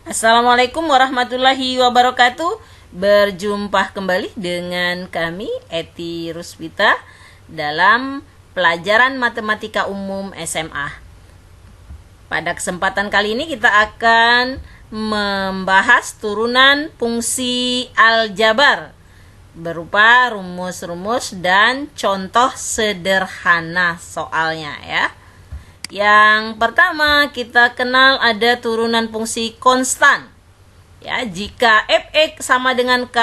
Assalamualaikum warahmatullahi wabarakatuh. Berjumpa kembali dengan kami Eti Ruswita dalam pelajaran matematika umum SMA. Pada kesempatan kali ini kita akan membahas turunan fungsi aljabar berupa rumus-rumus dan contoh sederhana soalnya ya. Yang pertama kita kenal ada turunan fungsi konstan. Ya, jika f(x) sama dengan k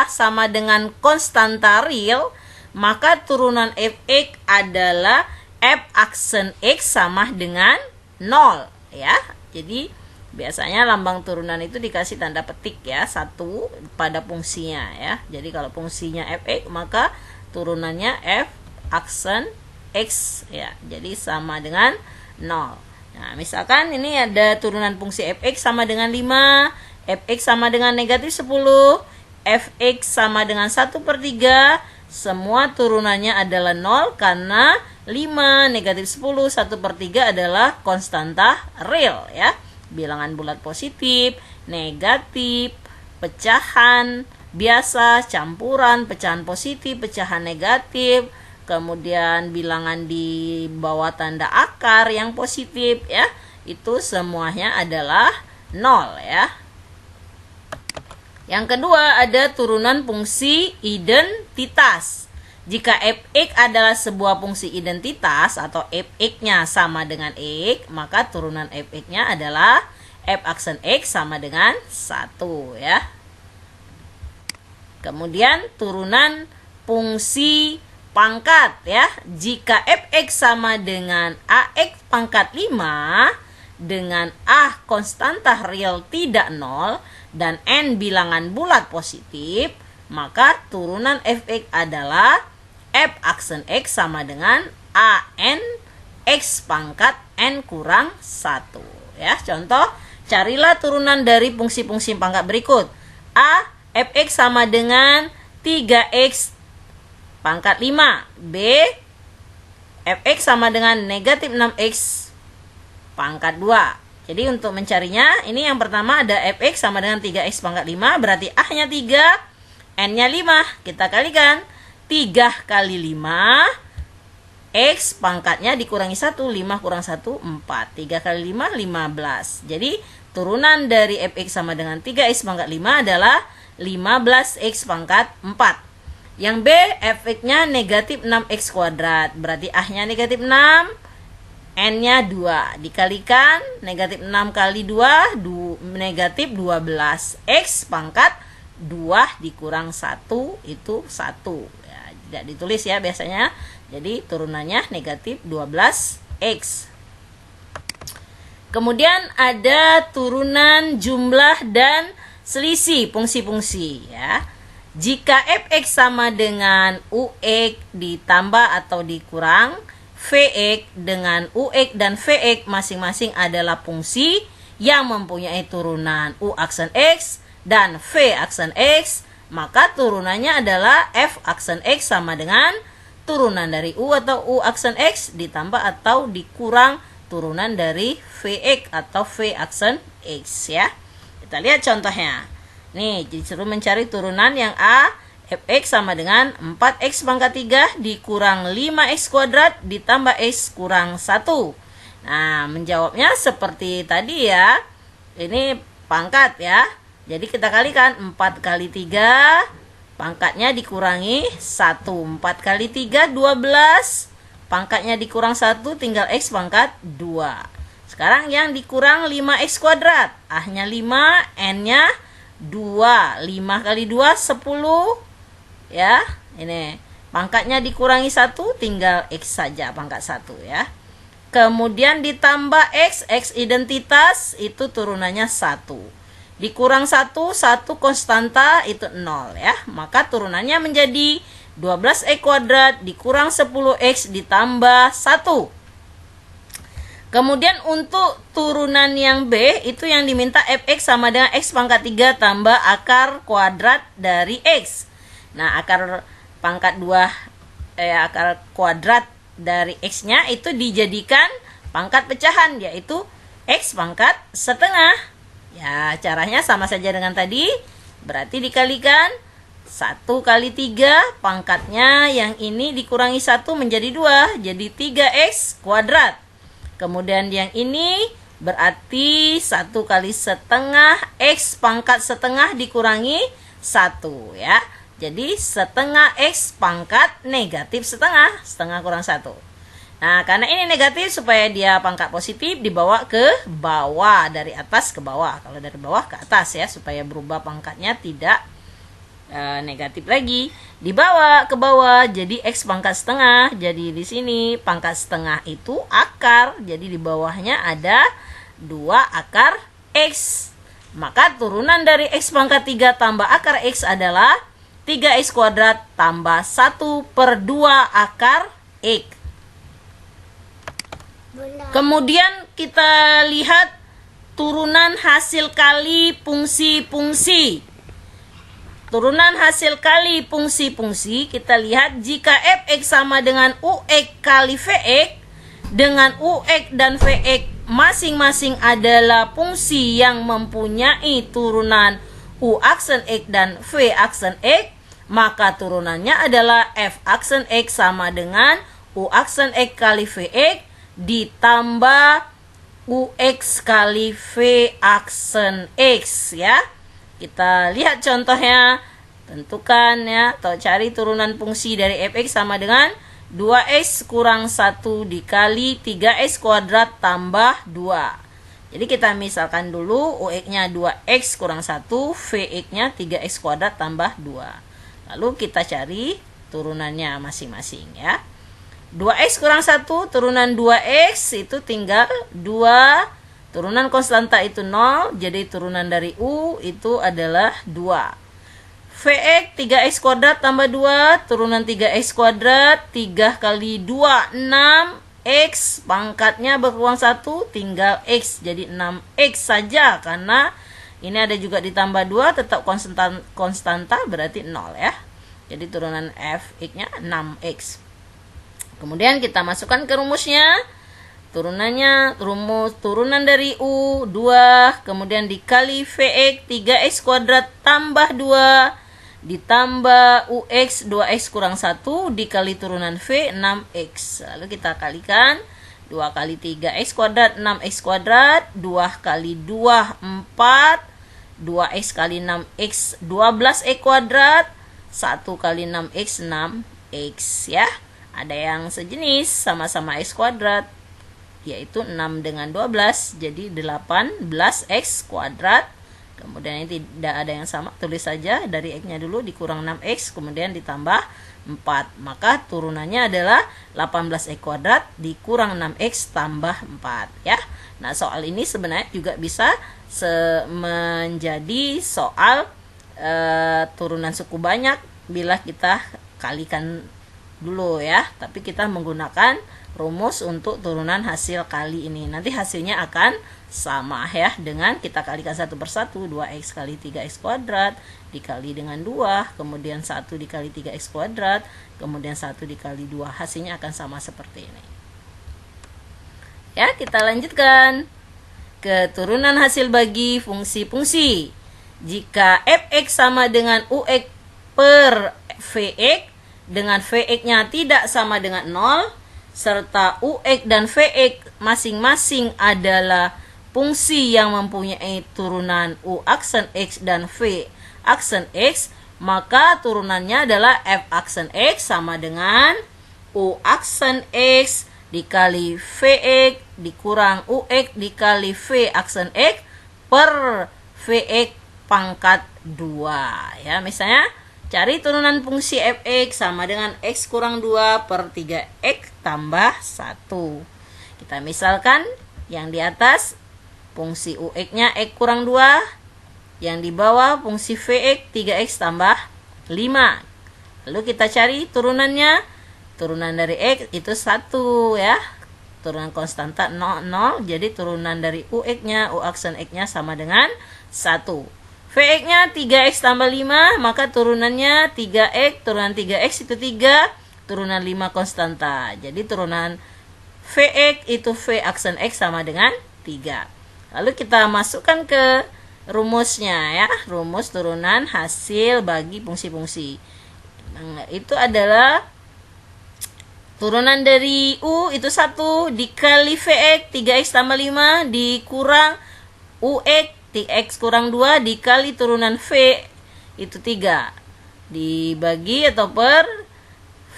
sama dengan konstanta real, maka turunan f(x) adalah f aksen x sama dengan 0 ya. Jadi biasanya lambang turunan itu dikasih tanda petik ya, 1 pada fungsinya ya. Jadi kalau fungsinya f(x) maka turunannya f aksen x ya, jadi sama dengan 0. Nah, misalkan ini ada turunan fungsi f(x) sama dengan 5, f(x) sama dengan negatif 10, f(x) sama dengan 1/3, semua turunannya adalah 0 karena 5, negatif 10, 1/3 adalah konstanta real ya. Bilangan bulat positif, negatif, pecahan biasa, campuran, pecahan positif, pecahan negatif, kemudian bilangan di bawah tanda akar yang positif ya, itu semuanya adalah 0 ya. Yang kedua ada turunan fungsi identitas. Jika f(x) adalah sebuah fungsi identitas atau f(x)-nya sama dengan x, maka turunan f(x)-nya adalah f aksen x sama dengan 1 ya. Kemudian turunan fungsi pangkat ya. Jika f(x) sama dengan ax pangkat 5 dengan a konstanta real tidak 0 dan n bilangan bulat positif, maka turunan f(x) adalah f aksen x sama dengan an x pangkat n kurang 1 ya. Contoh, carilah turunan dari fungsi-fungsi pangkat berikut. A, f(x) sama dengan 3x pangkat 5. B, f(x) sama dengan negatif 6x pangkat 2. Jadi untuk mencarinya, ini yang pertama ada f(x) sama dengan 3x pangkat 5, berarti a-nya 3, n-nya 5. Kita kalikan 3 kali 5, x pangkatnya dikurangi 1, 5 kurang 1, 4. 3 kali 5, 15. Jadi turunan dari f(x) sama dengan 3x pangkat 5 adalah 15x pangkat 4. Yang B, f(x)-nya negatif 6x kuadrat, berarti a-nya negatif 6, n-nya 2. Dikalikan negatif 6 kali 2, negatif 12. X pangkat 2 dikurang 1 itu 1 ya, tidak ditulis ya biasanya. Jadi turunannya negatif 12x. Kemudian ada turunan jumlah dan selisih fungsi-fungsi ya. Jika f(x) sama dengan ux ditambah atau dikurang, vx dengan ux dan vx masing-masing adalah fungsi yang mempunyai turunan u aksen x dan v aksen x, maka turunannya adalah f aksen x sama dengan turunan dari u atau u aksen x ditambah atau dikurang turunan dari vx atau v aksen x ya. Kita lihat contohnya. Nih, disuruh mencari turunan yang A, f(x) sama dengan 4x pangkat 3 dikurang 5x kuadrat ditambah x kurang 1. Nah, menjawabnya seperti tadi ya. Ini pangkat ya. Jadi kita kalikan 4 kali 3, pangkatnya dikurangi 1. 4 kali 3, 12. Pangkatnya dikurang 1, tinggal x pangkat 2. Sekarang yang dikurang 5x kuadrat. A-nya 5, n-nya 2, 5 kali 2, 10 ya. Ini pangkatnya dikurangi 1, tinggal x saja pangkat 1 ya. Kemudian ditambah x identitas itu turunannya 1. Dikurang 1 konstanta itu 0 ya. Maka turunannya menjadi 12x kuadrat dikurang 10x ditambah 1. Kemudian untuk turunan yang B itu yang diminta f(x) sama dengan x pangkat 3 tambah akar kuadrat dari x. Nah, akar pangkat 2 akar kuadrat dari x-nya itu dijadikan pangkat pecahan, yaitu x pangkat setengah. Ya, caranya sama saja dengan tadi. Berarti dikalikan 1 kali 3, pangkatnya yang ini dikurangi 1 menjadi 2, jadi 3x kuadrat. Kemudian yang ini berarti 1 kali setengah x pangkat setengah dikurangi 1 ya. Jadi setengah x pangkat negatif setengah, setengah kurang 1. Nah, karena ini negatif, supaya dia pangkat positif dibawa ke bawah, dari atas ke bawah. Kalau dari bawah ke atas ya, supaya berubah pangkatnya tidak negatif lagi. Dibawa ke bawah jadi x pangkat setengah. Jadi di sini pangkat setengah itu akar. Jadi di bawahnya ada 2 akar x. Maka turunan dari x pangkat 3 tambah akar x adalah 3x kuadrat tambah 1/2 akar x. Kemudian kita lihat turunan hasil kali fungsi-fungsi. Turunan hasil kali fungsi-fungsi, kita lihat jika fx sama dengan ux kali vx, dengan ux dan vx masing-masing adalah fungsi yang mempunyai turunan u aksen x dan v aksen x, maka turunannya adalah f aksen x sama dengan u aksen x kali vx ditambah ux kali v aksen x ya. Kita lihat contohnya. Tentukan ya, atau cari turunan fungsi dari fx sama dengan 2x kurang 1 dikali 3x kuadrat tambah 2. Jadi kita misalkan dulu ux-nya 2x kurang 1, vx-nya 3x kuadrat tambah 2. Lalu kita cari turunannya masing-masing ya. 2x kurang 1 turunan 2x itu tinggal 2. Turunan konstanta itu 0, jadi turunan dari u itu adalah 2. Vx 3x kuadrat tambah 2, turunan 3x kuadrat, 3 kali 2, 6x, pangkatnya berkurang 1, tinggal x, jadi 6x saja, karena ini ada juga ditambah 2, tetap konstanta berarti 0 ya. Jadi turunan fx-nya 6x. Kemudian kita masukkan ke rumusnya. Turunannya, turunan dari u 2, kemudian dikali vx 3x kuadrat tambah 2 ditambah ux 2x kurang 1 dikali turunan v 6x. Lalu kita kalikan 2 kali 3x kuadrat 6x kuadrat, 2 kali 2 4, 2x kali 6x 12x kuadrat, 1 kali 6x 6x ya. Ada yang sejenis sama-sama x kuadrat, yaitu 6 dengan 12 jadi 18x kuadrat. Kemudian ini tidak ada yang sama, tulis saja dari x-nya dulu dikurang 6x kemudian ditambah 4. Maka turunannya adalah 18x kuadrat dikurang 6x tambah 4 ya. Nah, soal ini sebenarnya juga bisa menjadi soal turunan suku banyak bila kita kalikan dulu ya. Tapi kita menggunakan rumus untuk turunan hasil kali ini. Nanti hasilnya akan sama ya, dengan kita kalikan satu persatu. 2x kali 3x kuadrat dikali dengan 2, kemudian 1 dikali 3x kuadrat, kemudian 1 dikali 2. Hasilnya akan sama seperti ini. Ya, kita lanjutkan ke turunan hasil bagi fungsi-fungsi. Jika fx sama dengan ux per vx, dengan vx-nya tidak sama dengan 0, serta ux dan vx masing-masing adalah fungsi yang mempunyai turunan u aksen x dan v aksen x, maka turunannya adalah f aksen x sama dengan u aksen x dikali vx dikurang ux dikali v aksen x per vx pangkat 2 ya. Misalnya cari turunan fungsi fx sama dengan x kurang 2 per 3x tambah 1. Kita misalkan yang di atas fungsi ux-nya x kurang 2, yang di bawah fungsi vx 3x tambah 5. Lalu kita cari turunannya. Turunan dari x itu 1 ya. Turunan konstanta 0, 0. Jadi turunan dari ux-nya, u aksen x-nya sama dengan 1. Vx-nya 3x tambah 5, maka turunannya 3x, turunan 3x itu 3, turunan 5 konstanta. Jadi turunan Vx itu V aksen X sama dengan 3. Lalu kita masukkan ke rumusnya ya, rumus turunan hasil bagi fungsi-fungsi. Nah, itu adalah turunan dari U itu 1 dikali Vx 3x tambah 5 dikurang Ux 3x kurang 2 dikali turunan V itu 3 dibagi atau per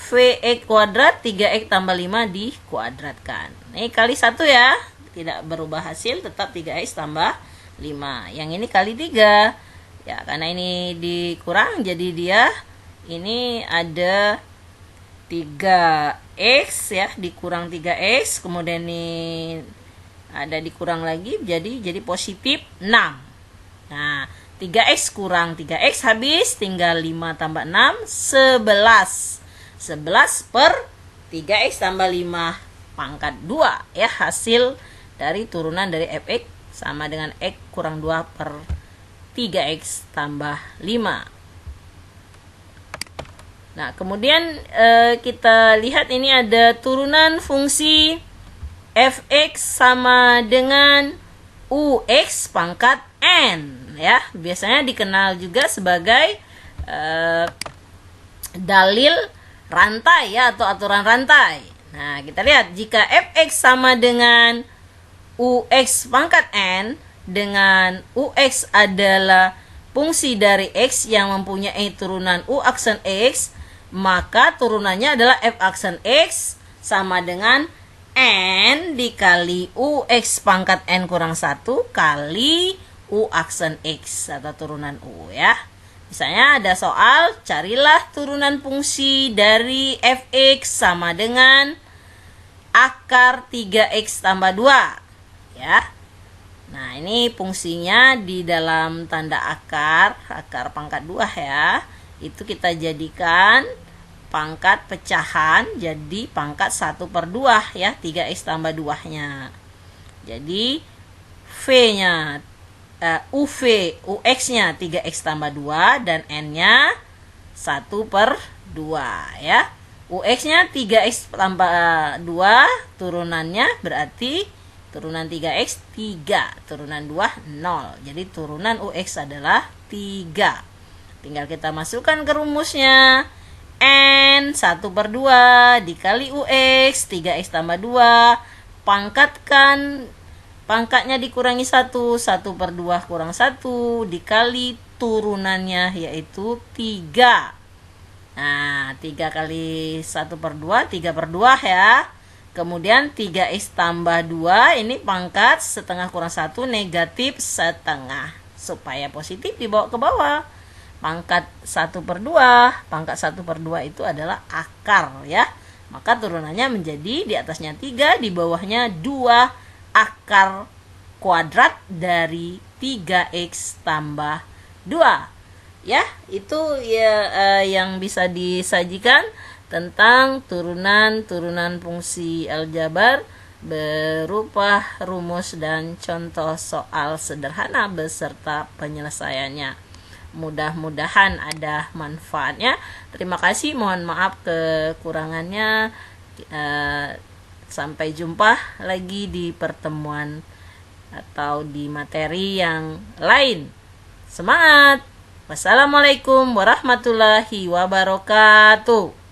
Vx kuadrat 3x tambah 5 dikuadratkan. Ini kali 1 ya, tidak berubah hasil, tetap 3x tambah 5. Yang ini kali 3 ya, karena ini dikurang jadi dia ini ada 3x ya, dikurang 3x, kemudian ini ada dikurang lagi jadi positif 6. Nah, 3x kurang 3x habis, tinggal 5 tambah 6 11 per 3x tambah 5 pangkat 2 ya, hasil dari turunan dari fx sama dengan x kurang 2 per 3x tambah 5. Nah, kemudian kita lihat ini ada turunan fungsi fx sama dengan ux pangkat n ya. Biasanya dikenal juga sebagai dalil rantai ya, atau aturan rantai. Nah, kita lihat jika fx sama dengan ux pangkat n dengan ux adalah fungsi dari x yang mempunyai turunan u aksen x, maka turunannya adalah f aksen x sama dengan n dikali ux pangkat n kurang 1 kali u aksen x atau turunan u ya. Misalnya ada soal, carilah turunan fungsi dari fx sama dengan akar 3x tambah 2 ya. Nah, ini fungsinya di dalam tanda akar pangkat 2 ya. Itu kita jadikan pangkat pecahan jadi pangkat 1/2 ya, 3x tambah 2-nya. Jadi V-nya UX-nya 3x tambah 2 dan N-nya 1/2 ya. UX-nya 3x tambah 2, turunannya berarti turunan 3x 3, turunan 2 0. Jadi turunan UX adalah 3. Tinggal kita masukkan ke rumusnya. N 1/2 dikali UX 3x tambah 2, pangkatkan, pangkatnya dikurangi 1, 1/2 kurang 1 dikali turunannya yaitu 3. Nah, 3 kali 1/2 3/2 ya. Kemudian 3x tambah 2 ini pangkat setengah kurang 1 negatif setengah, supaya positif dibawa ke bawah. Pangkat 1/2, pangkat 1/2 itu adalah akar ya. Maka turunannya menjadi di atasnya 3, di bawahnya 2 akar kuadrat dari 3x tambah 2. Ya, itu ya yang bisa disajikan tentang turunan fungsi aljabar berupa rumus dan contoh soal sederhana beserta penyelesaiannya. Mudah-mudahan ada manfaatnya. Terima kasih, mohon maaf kekurangannya. Sampai jumpa lagi di pertemuan atau di materi yang lain. Semangat! Wassalamualaikum warahmatullahi wabarakatuh.